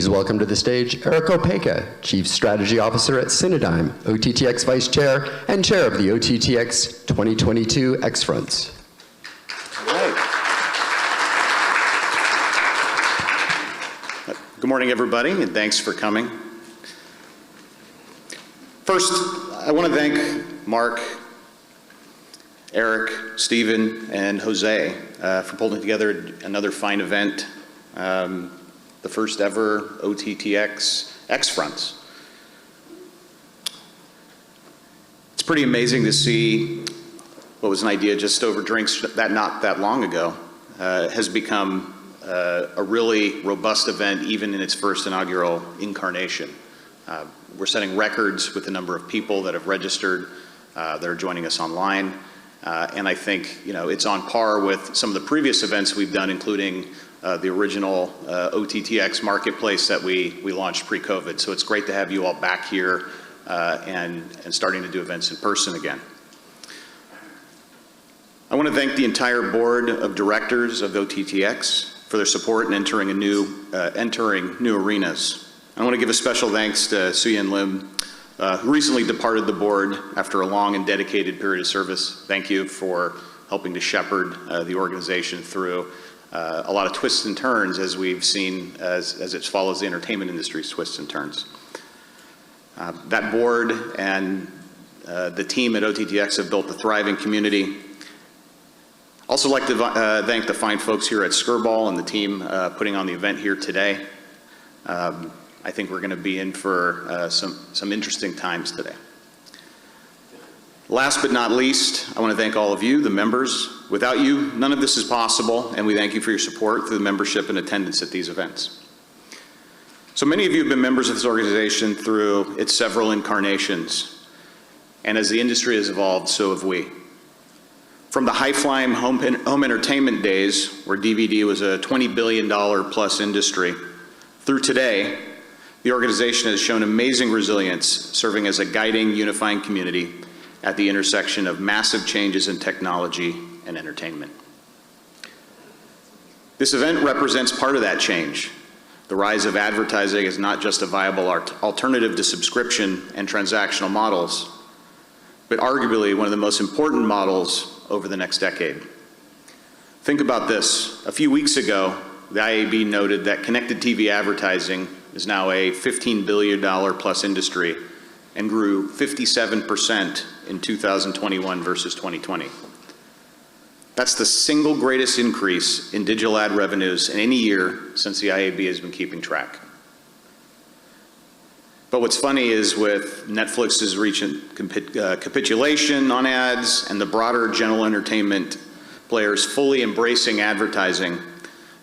Please welcome to the stage Eric Opeka, Chief Strategy Officer at Cinedigm, OTT.X Vice Chair, and Chair of the OTT.X 2022 X Fronts. All right. Good morning, everybody, and thanks for coming. First, I want to thank Mark, Eric, Stephen, and Jose for pulling together another fine event, the first ever OTT.X X Fronts. It's pretty amazing to see what was an idea just over drinks not that long ago has become a really robust event even in its first inaugural incarnation. We're setting records with the number of people that have registered, that are joining us online. And I think it's on par with some of the previous events we've done, including the original OTT.X marketplace that we launched pre-COVID. So it's great to have you all back here and starting to do events in person again. I want to thank the entire board of directors of OTT.X for their support in entering new arenas. I want to give a special thanks to Suyin Lim, who recently departed the board after a long and dedicated period of service. Thank you for helping to shepherd the organization through a lot of twists and turns, as we've seen as it follows the entertainment industry's twists and turns. That board and the team at OTT.X have built a thriving community. Also like to thank the fine folks here at Skirball and the team putting on the event here today. I think we're going to be in for some interesting times today. Last but not least, I want to thank all of you, the members. Without you, none of this is possible, and we thank you for your support through the membership and attendance at these events. So many of you have been members of this organization through its several incarnations, and as the industry has evolved, so have we. From the high-flying home entertainment days, where DVD was a $20 billion plus industry, through today, the organization has shown amazing resilience, serving as a guiding, unifying community at the intersection of massive changes in technology and entertainment. This event represents part of that change. The rise of advertising is not just a viable alternative to subscription and transactional models, but arguably one of the most important models over the next decade. Think about this. A few weeks ago, the IAB noted that connected TV advertising is now a $15 billion plus industry and grew 57% in 2021 versus 2020. That's the single greatest increase in digital ad revenues in any year since the IAB has been keeping track. But what's funny is with Netflix's recent capitulation on ads and the broader general entertainment players fully embracing advertising,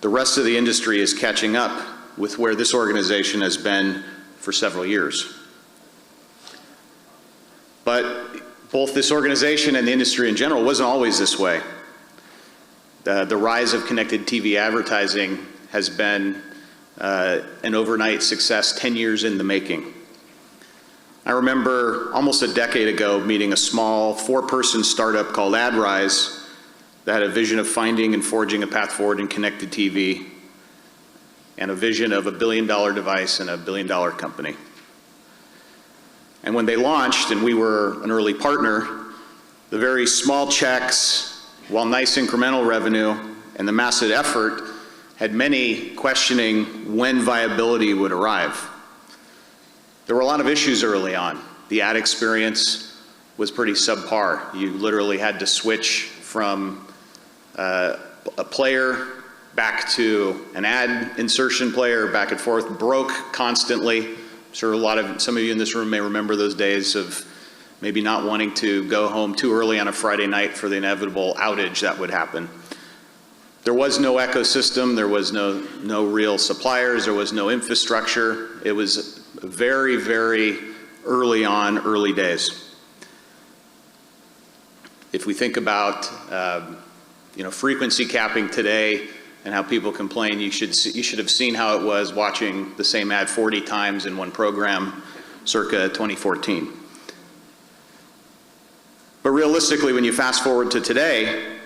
the rest of the industry is catching up with where this organization has been for several years. But both this organization and the industry in general wasn't always this way. The rise of connected TV advertising has been an overnight success 10 years in the making. I remember almost a decade ago meeting a small 4-person startup called AdRise that had a vision of finding and forging a path forward in connected TV and a vision of a $1 billion device and a $1 billion company. And when they launched, and we were an early partner, the very small checks, while nice incremental revenue, and the massive effort had many questioning when viability would arrive. There were a lot of issues early on. The ad experience was pretty subpar. You literally had to switch from a player back to an ad insertion player, back and forth, broke constantly. I'm sure some of you in this room may remember those days of maybe not wanting to go home too early on a Friday night for the inevitable outage that would happen. There was no ecosystem, there was no real suppliers, there was no infrastructure. It was very, very early days. If we think about frequency capping today and how people complain, you should have seen how it was watching the same ad 40 times in one program circa 2014. But realistically, when you fast forward to today,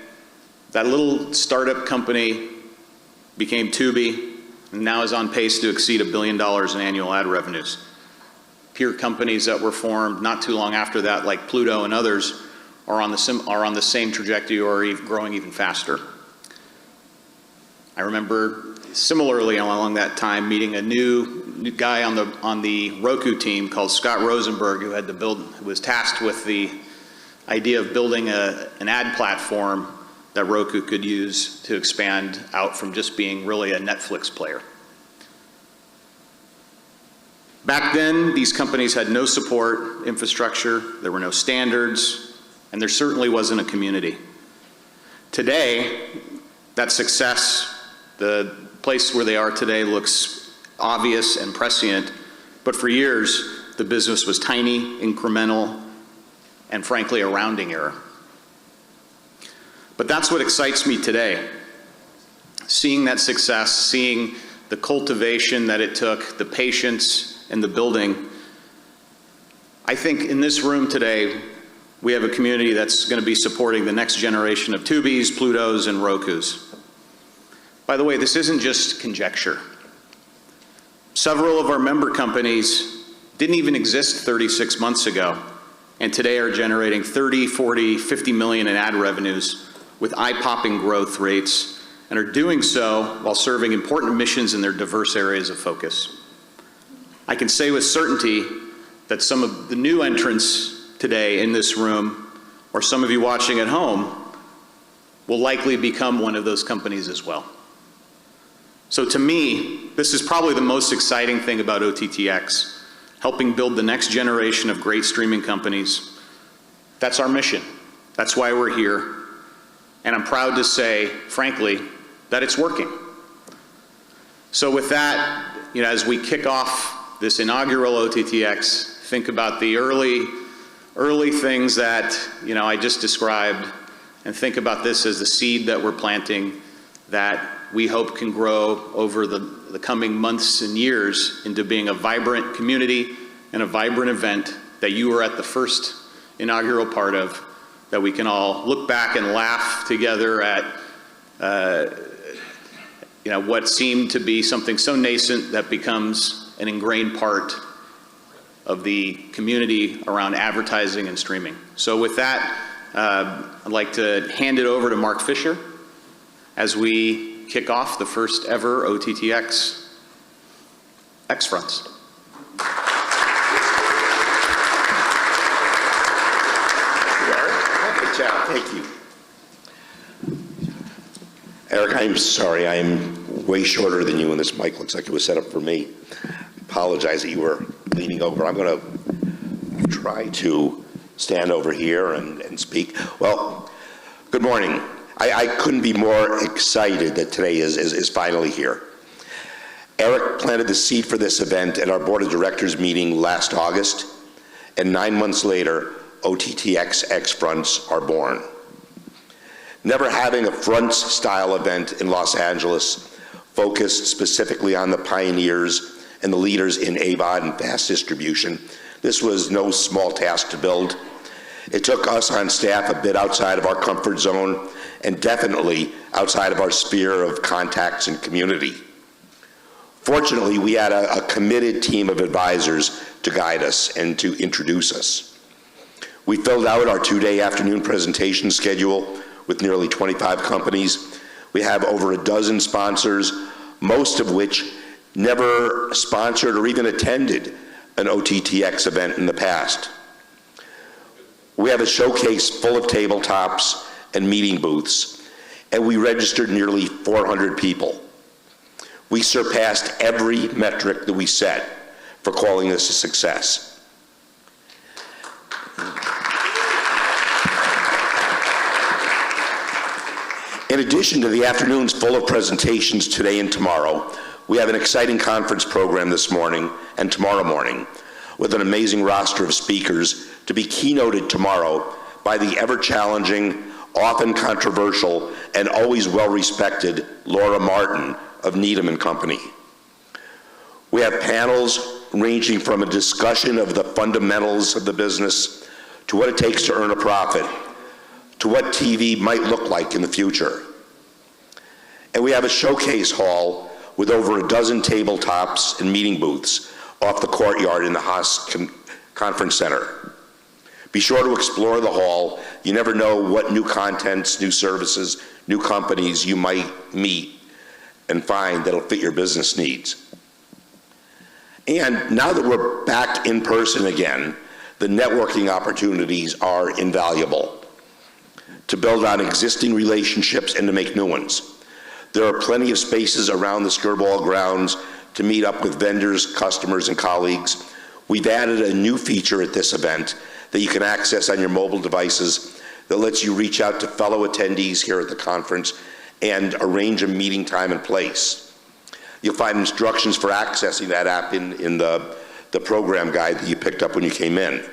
that little startup company became Tubi, and now is on pace to exceed $1 billion in annual ad revenues. Peer companies that were formed not too long after that, like Pluto and others, are on the same trajectory or growing even faster. I remember similarly along that time meeting a new guy on the Roku team called Scott Rosenberg, who was tasked with the idea of building an ad platform that Roku could use to expand out from just being really a Netflix player. Back then, these companies had no support infrastructure, there were no standards, and there certainly wasn't a community. Today, that success, the place where they are today, looks obvious and prescient, but for years, the business was tiny, incremental, and frankly, a rounding error. But that's what excites me today. Seeing that success, seeing the cultivation that it took, the patience and the building. I think in this room today, we have a community that's going to be supporting the next generation of Tubis, Plutos, and Rokus. By the way, this isn't just conjecture. Several of our member companies didn't even exist 36 months ago, and today are generating 30, 40, 50 million in ad revenues with eye-popping growth rates, and are doing so while serving important missions in their diverse areas of focus. I can say with certainty that some of the new entrants today in this room, or some of you watching at home, will likely become one of those companies as well. So to me, this is probably the most exciting thing about OTT.X, helping build the next generation of great streaming companies. That's our mission. That's why we're here. And I'm proud to say, frankly, that it's working. So with that, as we kick off this inaugural OTT.X, think about the early things that I just described, and think about this as the seed that we're planting that we hope can grow over the coming months and years into being a vibrant community and a vibrant event that you were at the first inaugural part of, that we can all look back and laugh together at what seemed to be something so nascent that becomes an ingrained part of the community around advertising and streaming. So with that, I'd like to hand it over to Mark Fisher as we kick off the first ever OTT.X X-Fronts. Good job, thank you. Eric, I'm sorry, I'm way shorter than you, and this mic looks like it was set up for me. I apologize that you were leaning over. I'm going to try to stand over here and speak. Well, good morning. I couldn't be more excited that today is finally here. Eric planted the seed for this event at our board of directors meeting last August, and 9 months later, OTT.X X-Fronts are born. Never having a Fronts-style event in Los Angeles focused specifically on the pioneers and the leaders in AVOD and fast distribution, this was no small task to build. It took us on staff a bit outside of our comfort zone and definitely outside of our sphere of contacts and community. Fortunately, we had a committed team of advisors to guide us and to introduce us. We filled out our two-day afternoon presentation schedule with nearly 25 companies. We have over a dozen sponsors, most of which never sponsored or even attended an OTT.X event in the past. We have a showcase full of tabletops and meeting booths, and we registered nearly 400 people. We surpassed every metric that we set for calling this a success. In addition to the afternoons full of presentations today and tomorrow, we have an exciting conference program this morning and tomorrow morning with an amazing roster of speakers to be keynoted tomorrow by the ever-challenging, often controversial, and always well-respected Laura Martin of Needham & Company. We have panels ranging from a discussion of the fundamentals of the business to what it takes to earn a profit, to what TV might look like in the future. And we have a showcase hall with over a dozen tabletops and meeting booths off the courtyard in the Haas Conference Center. Be sure to explore the hall. You never know what new contents, new services, new companies you might meet and find that'll fit your business needs. And now that we're back in person again, the networking opportunities are invaluable to build on existing relationships and to make new ones. There are plenty of spaces around the Skirball grounds to meet up with vendors, customers, and colleagues. We've added a new feature at this event that you can access on your mobile devices that lets you reach out to fellow attendees here at the conference and arrange a meeting time and place. You'll find instructions for accessing that app in the program guide that you picked up when you came in.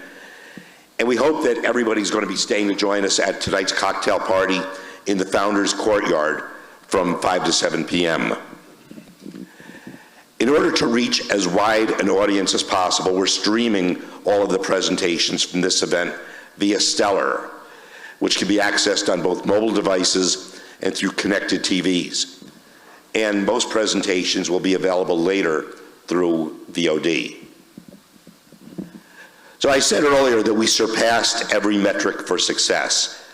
And we hope that everybody's going to be staying to join us at tonight's cocktail party in the Founders Courtyard from 5 to 7 p.m. In order to reach as wide an audience as possible, we're streaming all of the presentations from this event via Stellar, which can be accessed on both mobile devices and through connected TVs. And most presentations will be available later through VOD. So I said earlier that we surpassed every metric for success,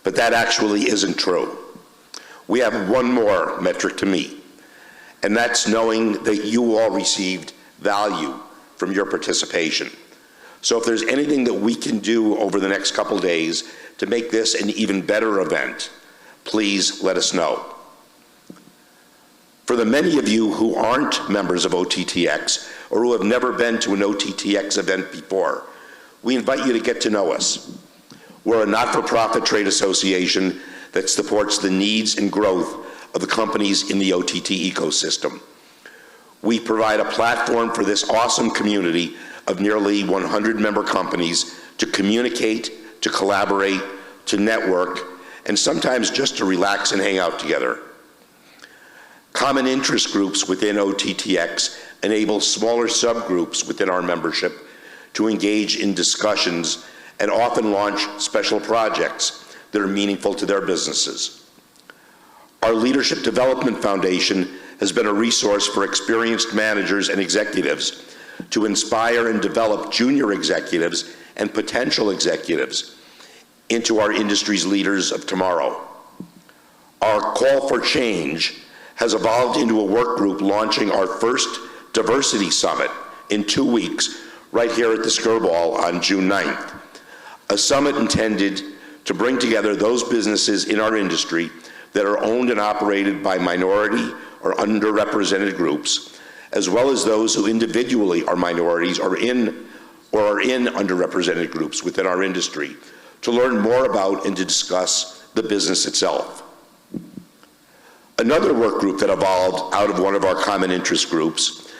but that actually isn't true. We have one more metric to meet, and that's knowing that you all received value from your participation. So if there's anything that we can do over the next couple days to make this an even better event, please let us know. For the many of you who aren't members of OTT.X or who have never been to an OTT.X event before, we invite you to get to know us. We're a not-for-profit trade association that supports the needs and growth of the companies in the OTT ecosystem. We provide a platform for this awesome community of nearly 100 member companies to communicate, to collaborate, to network, and sometimes just to relax and hang out together. Common interest groups within OTT.X enable smaller subgroups within our membership to engage in discussions and often launch special projects that are meaningful to their businesses. Our Leadership Development Foundation has been a resource for experienced managers and executives to inspire and develop junior executives and potential executives into our industry's leaders of tomorrow. Our Call for Change has evolved into a work group launching our first Diversity Summit in 2 weeks right here at the Skirball on June 9th. A summit intended to bring together those businesses in our industry that are owned and operated by minority or underrepresented groups, as well as those who individually are minorities or are in underrepresented groups within our industry, to learn more about and to discuss the business itself. Another work group that evolved out of one of our common interest groups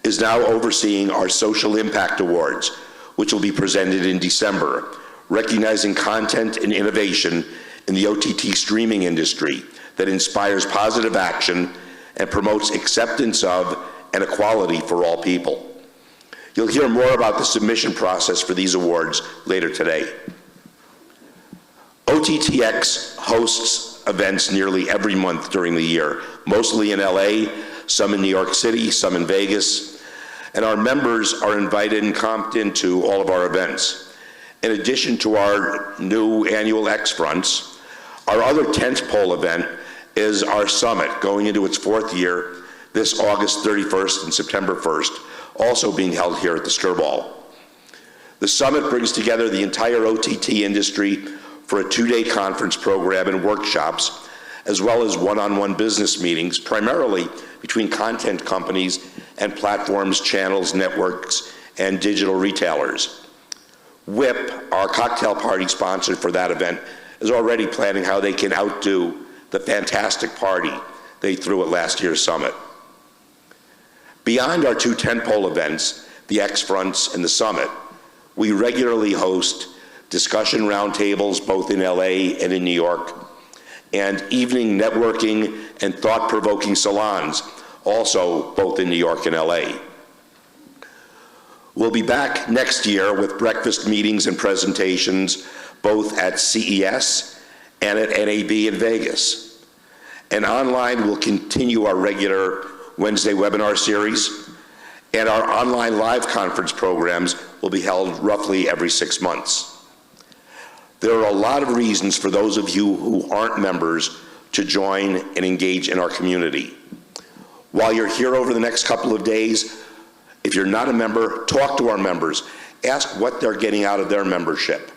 is now overseeing our Social Impact Awards, which will be presented in December, recognizing content and innovation in the OTT streaming industry that inspires positive action and promotes acceptance of and equality for all people. You'll hear more about the submission process for these awards later today. OTT.X hosts events nearly every month during the year, mostly in LA, some in New York City, some in Vegas, and our members are invited and comped into all of our events. In addition to our new annual X Fronts, our other tentpole event is our summit, going into its 4th year this August 31st and September 1st, also being held here at the Skirball. The summit brings together the entire OTT industry for a 2-day conference program and workshops, as well as one-on-one business meetings, primarily between content companies and platforms, channels, networks, and digital retailers. WIP, our cocktail party sponsor for that event, is already planning how they can outdo the fantastic party they threw at last year's summit. Beyond our 2 tentpole events, the X Fronts and the Summit, we regularly host discussion roundtables both in LA and in New York, and evening networking and thought-provoking salons, also both in New York and LA. We'll be back next year with breakfast meetings and presentations both at CES and at NAB in Vegas. And online, we'll continue our regular Wednesday webinar series, and our online live conference programs will be held roughly every 6 months. There are a lot of reasons for those of you who aren't members to join and engage in our community. While you're here over the next couple of days, if you're not a member, talk to our members. Ask what they're getting out of their membership.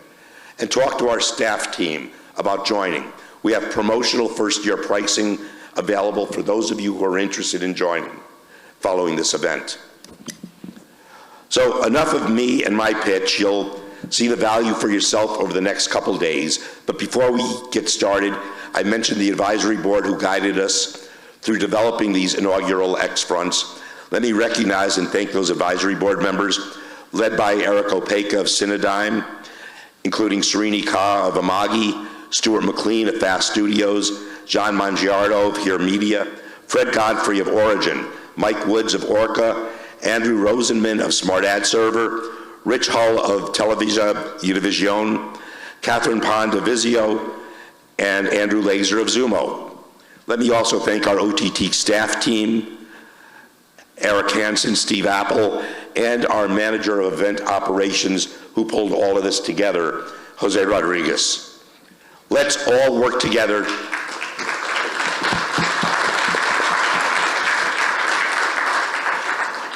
And talk to our staff team about joining. We have promotional first-year pricing available for those of you who are interested in joining following this event. So enough of me and my pitch. You'll see the value for yourself over the next couple days. But before we get started, I mentioned the advisory board who guided us through developing these inaugural X fronts. Let me recognize and thank those advisory board members, led by Eric Opeka of Cinedigm, including Srini Kah of Amagi, Stuart McLean of Fast Studios, John Mangiardo of Here Media, Fred Godfrey of Origin, Mike Woods of Orca, Andrew Rosenman of Smart Ad Server, Rich Hull of Televisa Univision, Catherine Pond of Vizio, and Andrew Laser of Zumo. Let me also thank our OTT staff team, Eric Hansen, Steve Apple, and our manager of event operations who pulled all of this together, Jose Rodriguez. Let's all work together.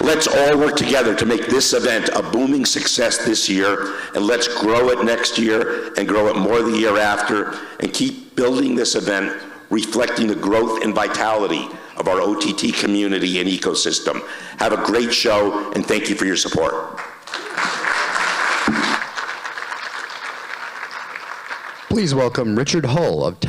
Let's all work together to make this event a booming success this year, and let's grow it next year and grow it more the year after, and keep building this event reflecting the growth and vitality of our OTT community and ecosystem. Have a great show, and thank you for your support. Please welcome Richard Hull of